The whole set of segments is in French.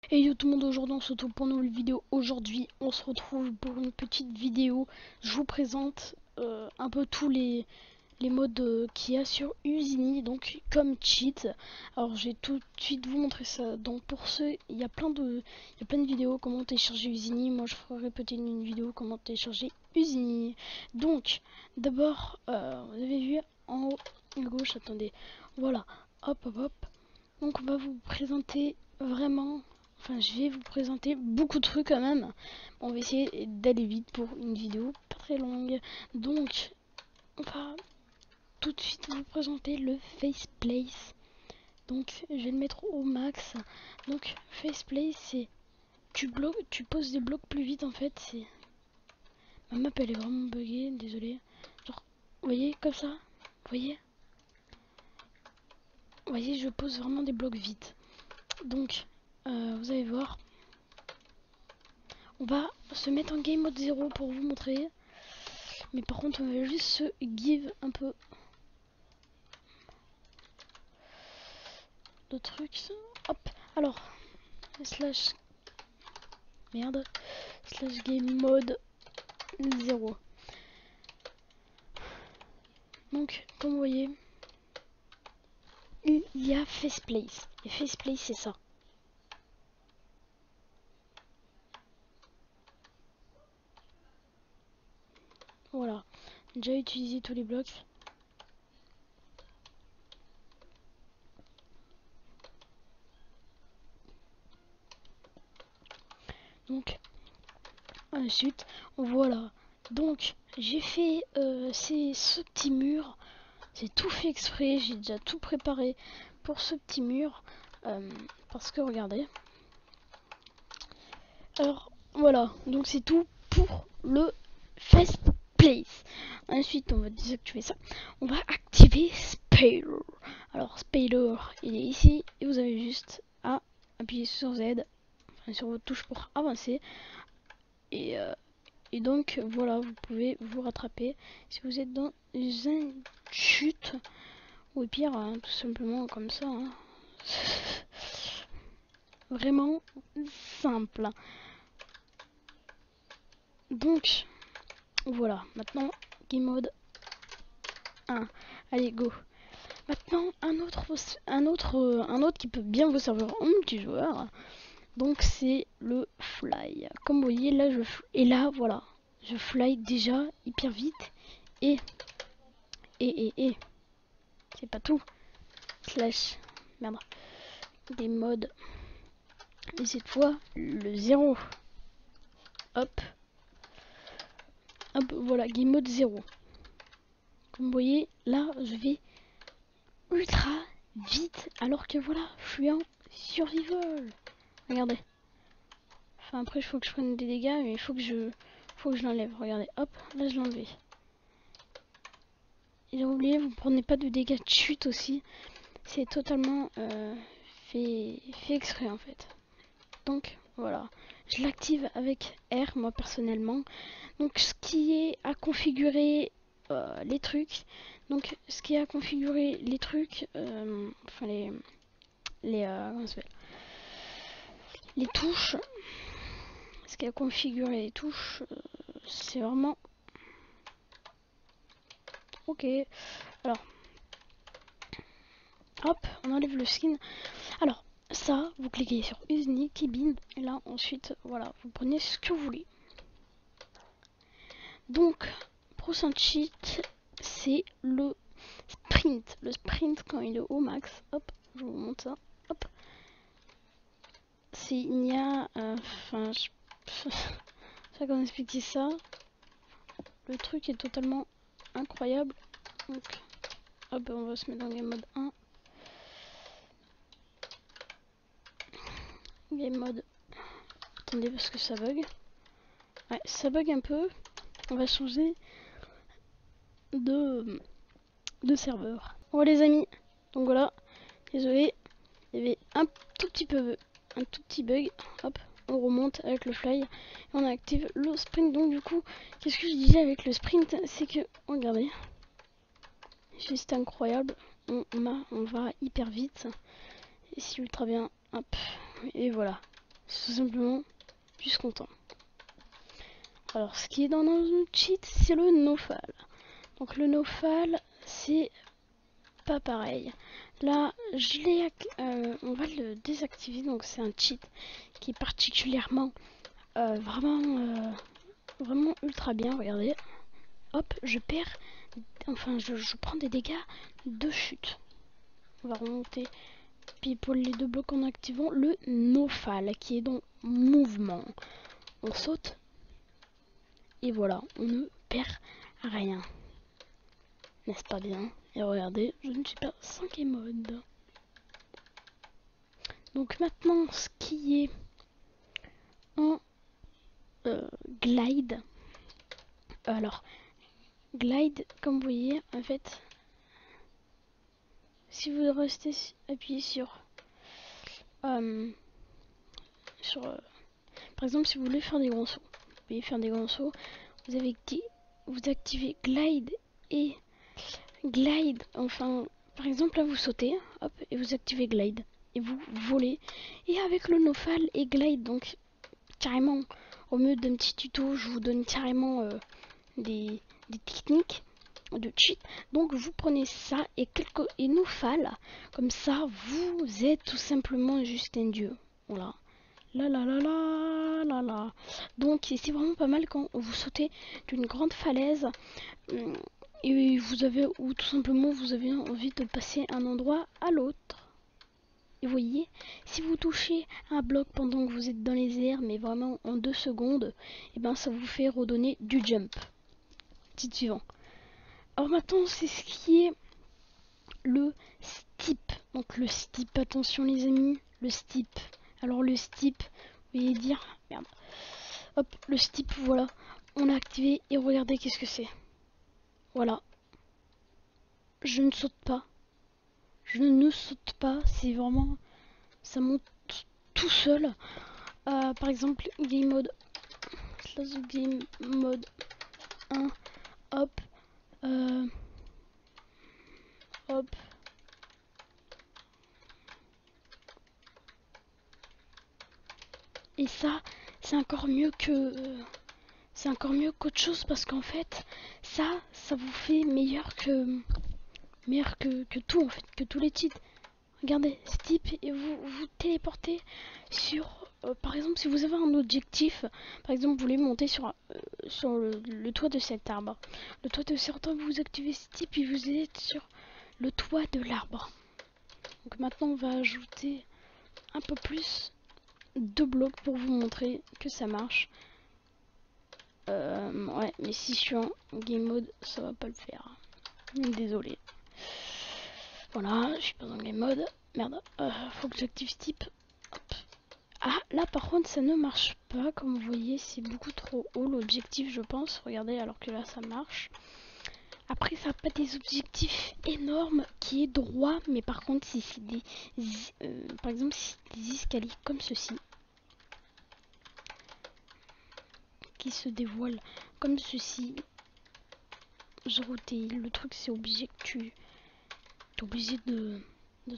Et yo tout le monde, aujourd'hui on se retrouve pour une nouvelle vidéo. Aujourd'hui on se retrouve pour une petite vidéo. Je vous présente un peu tous les modes qu'il y a sur Usini, donc comme cheat. Alors je vais tout de suite vous montrer ça. Donc pour ceux, il y a plein de vidéos comment télécharger Usini. Moi je ferai peut-être une vidéo comment télécharger Usini. Donc d'abord vous avez vu en haut à gauche, attendez, voilà, hop hop hop. Donc on va vous présenter vraiment, enfin je vais vous présenter beaucoup de trucs quand même. On va essayer d'aller vite pour une vidéo pas très longue. Donc on va tout de suite vous présenter le Faceplace. Donc je vais le mettre au max. Donc Faceplace, c'est tu poses des blocs plus vite en fait. C'est ma map, elle est vraiment buggée, désolé. Genre vous voyez comme ça, vous voyez je pose vraiment des blocs vite. Donc vous allez voir, on va se mettre en game mode 0 pour vous montrer. Mais par contre, on va juste se give un peu de trucs. Hop, alors, slash, merde, slash game mode 0. Donc, comme vous voyez, il y a Faceplace. Et Faceplace, c'est ça. Voilà, j'ai déjà utilisé tous les blocs. Donc, ensuite, voilà. Donc, j'ai fait ce petit mur. J'ai tout fait exprès, j'ai déjà tout préparé pour ce petit mur. Parce que regardez. Alors, voilà. Donc, c'est tout pour le Faceplace. Ensuite, on va désactiver ça. On va activer Spailer. Alors, Spailer, il est ici. Et vous avez juste à appuyer sur Z. Enfin, sur votre touche pour avancer. Et donc, voilà, vous pouvez vous rattraper si vous êtes dans une chute. Ou pire, hein, tout simplement comme ça. Hein. Vraiment simple. Donc, voilà. Maintenant, game mode 1. Allez, go. Maintenant, un autre qui peut bien vous servir en multijoueur. Donc, c'est le fly. Comme vous voyez, là, et là, voilà. Je fly déjà hyper vite. Et. C'est pas tout. Slash. Merde. Des modes. Et cette fois, le 0. Hop. Hop, voilà, game mode 0. Comme vous voyez, là, je vais ultra vite. Alors que voilà, je suis en survival. Regardez. Enfin, après, il faut que je prenne des dégâts, mais il faut que je l'enlève. Regardez, hop, là, je l'ai enlevé. Et là, oublié, vous prenez pas de dégâts de chute aussi. C'est totalement fait exprès, en fait. Donc, voilà. Je l'active avec R, moi, personnellement. Donc, ce qui est à configurer les trucs. Donc, ce qui est à configurer les trucs, enfin comment ça s'appelle, les touches. Ce qui est à configurer les touches, c'est vraiment ok. Alors, hop, on enlève le skin. Alors, ça, vous cliquez sur Usini, Keybind, et là, ensuite, voilà, vous prenez ce que vous voulez. Donc, prochain cheat, c'est le sprint. Le sprint quand il est au max. Hop, je vous montre ça. Hop. Il n'y a... Enfin, je sais pas comment expliquer ça. Le truc est totalement incroyable. Donc, hop, on va se mettre dans game mode 1. Game mode... Attendez, parce que ça bug. Ouais, ça bug un peu. On va changer de serveur. Bon les amis, donc voilà, désolé, il y avait un tout petit bug. Hop, on remonte avec le fly et on active le sprint. Donc du coup, qu'est-ce que je disais avec le sprint, c'est que, regardez, juste incroyable, on va hyper vite et c'est ultra bien. Hop, et voilà. C'est tout simplement plus content. Alors, ce qui est dans notre cheat, c'est le nofall. Donc le nofall, c'est pas pareil. Là, on va le désactiver. Donc c'est un cheat qui est particulièrement vraiment ultra bien. Regardez, hop, je perds, enfin je prends des dégâts de chute. On va remonter. Puis pour les 2 blocs en activant le nofall, qui est donc mouvement. On saute et voilà, on ne perd rien. N'est-ce pas bien? Et regardez, je ne suis pas 5 mode. Donc maintenant, ce qui est en glide. Alors, glide, comme vous voyez, en fait, si vous restez appuyé euh, par exemple, si vous voulez faire des grands sauts, vous pouvez faire des grands sauts, vous activez glide et glide, enfin, par exemple là vous sautez, hop, et vous activez glide, et vous volez, et avec le nofall et glide, donc carrément, au mieux d'un petit tuto, je vous donne carrément des techniques de cheat. Donc vous prenez ça et nofall, comme ça vous êtes tout simplement juste un dieu. Voilà. Là là là là là là. Donc c'est vraiment pas mal quand vous sautez d'une grande falaise et vous avez, ou tout simplement vous avez envie de passer un endroit à l'autre. Et vous voyez, si vous touchez un bloc pendant que vous êtes dans les airs, mais vraiment en 2 secondes, et ben ça vous fait redonner du jump. Petit suivant. Alors maintenant, c'est ce qui est le steep. Donc le steep, attention les amis, le steep. Alors le steep, vous voyez dire, merde. Hop, le steep, voilà. On a activé et regardez qu'est-ce que c'est. Voilà. Je ne saute pas. Je ne saute pas, c'est vraiment... Ça monte tout seul. Par exemple, game mode. Game mode 1. Hop. Hop. Et ça, c'est encore mieux que... c'est encore mieux qu'autre chose parce qu'en fait, ça vous fait meilleur que tout en fait, que tous les cheats. Regardez, steep et vous téléportez sur, par exemple, si vous avez un objectif, par exemple, vous voulez monter sur le toit de cet arbre. Le toit de cet arbre, vous activez steep et vous êtes sur le toit de l'arbre. Donc maintenant, on va ajouter un peu plus de blocs pour vous montrer que ça marche. Ouais, mais si je suis en game mode, ça va pas le faire. Désolé. Voilà, je suis pas en game mode. Merde, faut que j'active steep. Hop. Ah, là par contre, ça ne marche pas. Comme vous voyez, c'est beaucoup trop haut l'objectif, je pense. Regardez, alors que là, ça marche. Après, ça n'a pas des objectifs énormes qui est droit, mais par contre, si c'est des, par exemple, si c'est des escaliers comme ceci, qui se dévoilent comme ceci, le truc, c'est obligé que tu es obligé de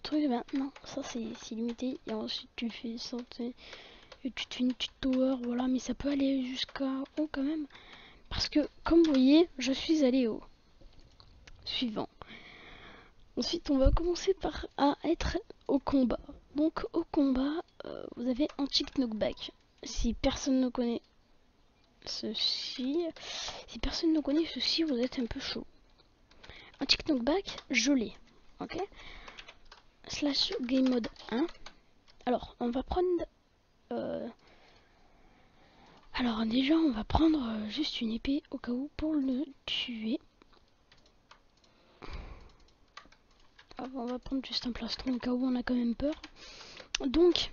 trucs. Maintenant, ça c'est limité, et ensuite tu fais santé et tu te fais une petite tower, voilà, mais ça peut aller jusqu'à haut quand même, parce que comme vous voyez, je suis allé haut. Suivant. Ensuite, on va commencer à être au combat. Donc au combat, vous avez anti-knockback. Si personne ne connaît ceci, vous êtes un peu chaud. Anti-knockback, je l'ai. Ok. Slash game mode 1. Alors, on va prendre... alors déjà, on va prendre juste une épée au cas où pour le tuer. On va prendre juste un plastron au cas où on a quand même peur. Donc,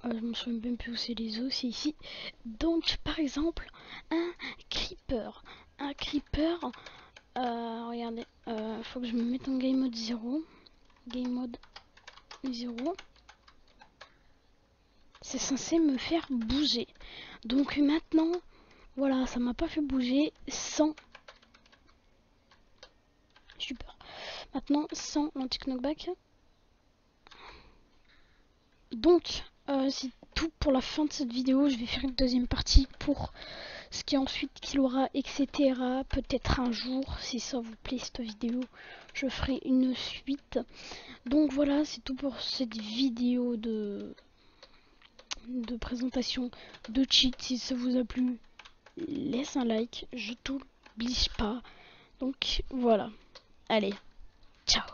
je me souviens même plus où c'est les os, c'est ici. Donc, par exemple, un creeper. Un creeper, regardez, faut que je me mette en game mode 0. Game mode 0. C'est censé me faire bouger. Donc maintenant, voilà, ça m'a pas fait bouger sans... J'ai peur. Maintenant, sans l'anti-knockback. Donc, c'est tout pour la fin de cette vidéo. Je vais faire une deuxième partie pour ce qui ensuite qu'il aura, etc. Peut-être un jour, si ça vous plaît cette vidéo, je ferai une suite. Donc voilà, c'est tout pour cette vidéo de présentation de cheat. Si ça vous a plu, laisse un like, je t'oublie pas. Donc voilà, allez, ciao.